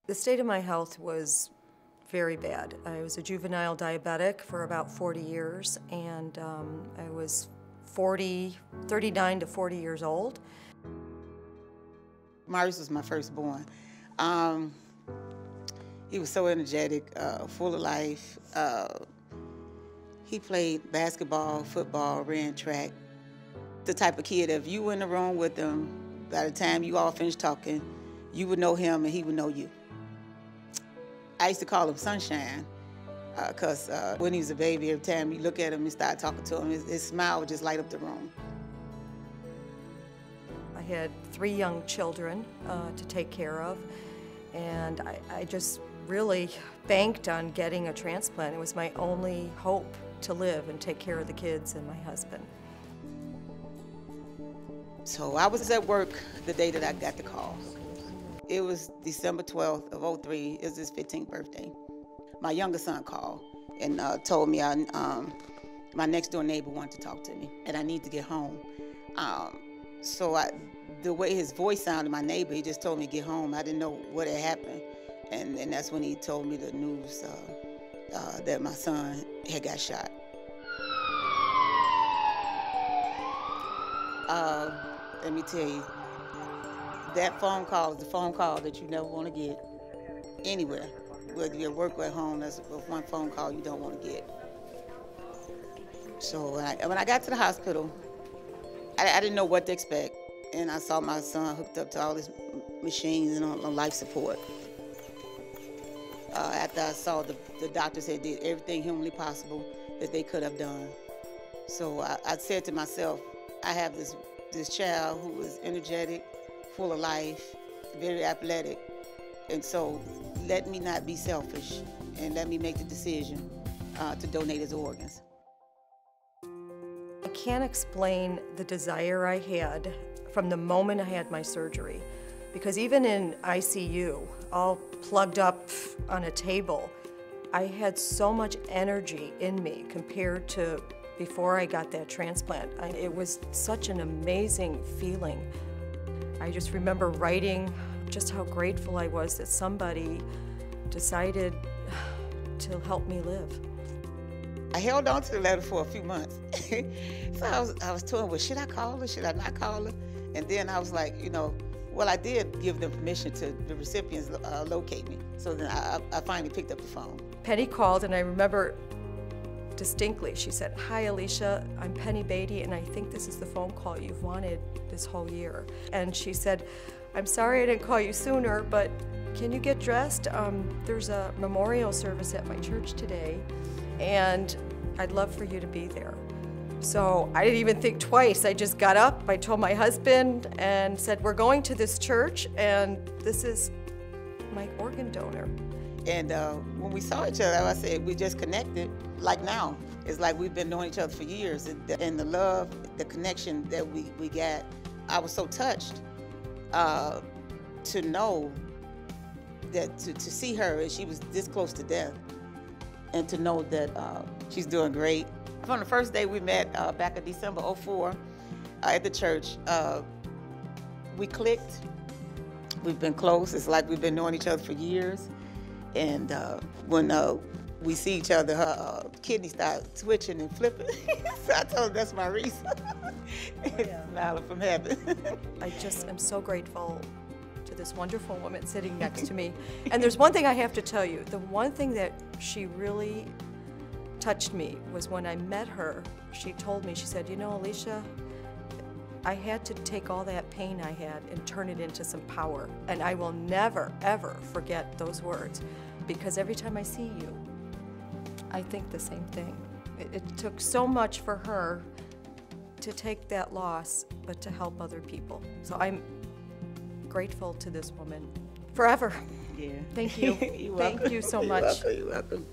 The state of my health was very bad. I was a juvenile diabetic for about 40 years, and I was 39 to 40 years old. Maurice was my firstborn. He was so energetic, full of life. He played basketball, football, ran track. The type of kid, if you were in the room with him, by the time you all finished talking, you would know him and he would know you. I used to call him Sunshine, because when he was a baby, every time you look at him and start talking to him, his smile would just light up the room. I had 3 young children to take care of, and I just really banked on getting a transplant. It was my only hope to live and take care of the kids and my husband. So I was at work the day that I got the call. It was December 12th of '03. It was his 15th birthday. My youngest son called and told me my next door neighbor wanted to talk to me and I need to get home. The way his voice sounded, my neighbor, he just told me to get home. I didn't know what had happened. And that's when he told me the news that my son had got shot. Let me tell you, that phone call is the phone call that you never want to get anywhere. Whether you're at work or at home, that's one phone call you don't want to get. So when I got to the hospital, I didn't know what to expect. And I saw my son hooked up to all his machines and on life support. After I saw the doctors had did everything humanly possible that they could have done. So I said to myself, I have this child who is energetic, full of life, very athletic, and so let me not be selfish and let me make the decision to donate his organs. I can't explain the desire I had from the moment I had my surgery, because even in ICU, all plugged up on a table, I had so much energy in me compared to before I got that transplant. It was such an amazing feeling. I just remember writing just how grateful I was that somebody decided to help me live. I held on to the letter for a few months. So I was told, well, should I call her? Should I not call her? And then I was like, you know, well, I did give them permission to the recipients locate me. So then I finally picked up the phone. Penny called, and I remember distinctly, she said, "Hi, Alecia, I'm Penny Beatty, and I think this is the phone call you've wanted this whole year." And she said, "I'm sorry I didn't call you sooner, but can you get dressed? There's a memorial service at my church today, and I'd love for you to be there." So I didn't even think twice. I just got up, I told my husband, and said, "We're going to this church, and this is my organ donor." And when we saw each other, I said, we just connected like now. It's like we've been knowing each other for years. And the love, the connection that we got, I was so touched to know that, to see her, and she was this close to death, and to know that she's doing great. From the first day we met back in December '04 at the church, we clicked. We've been close. It's like we've been knowing each other for years. And when we see each other, her kidneys start twitching and flipping. So I told her that's Maurice. Smiling from heaven. I just am so grateful to this wonderful woman sitting next to me. And there's one thing I have to tell you. The one thing that she really touched me was when I met her. She told me, she said, "You know, Alecia, I had to take all that pain I had and turn it into some power. And I will never, ever forget those words, because every time I see you, I think the same thing." It took so much for her to take that loss, but to help other people. So I'm grateful to this woman forever. Yeah. Thank you. You're Thank welcome. you so You're much. welcome. You're welcome.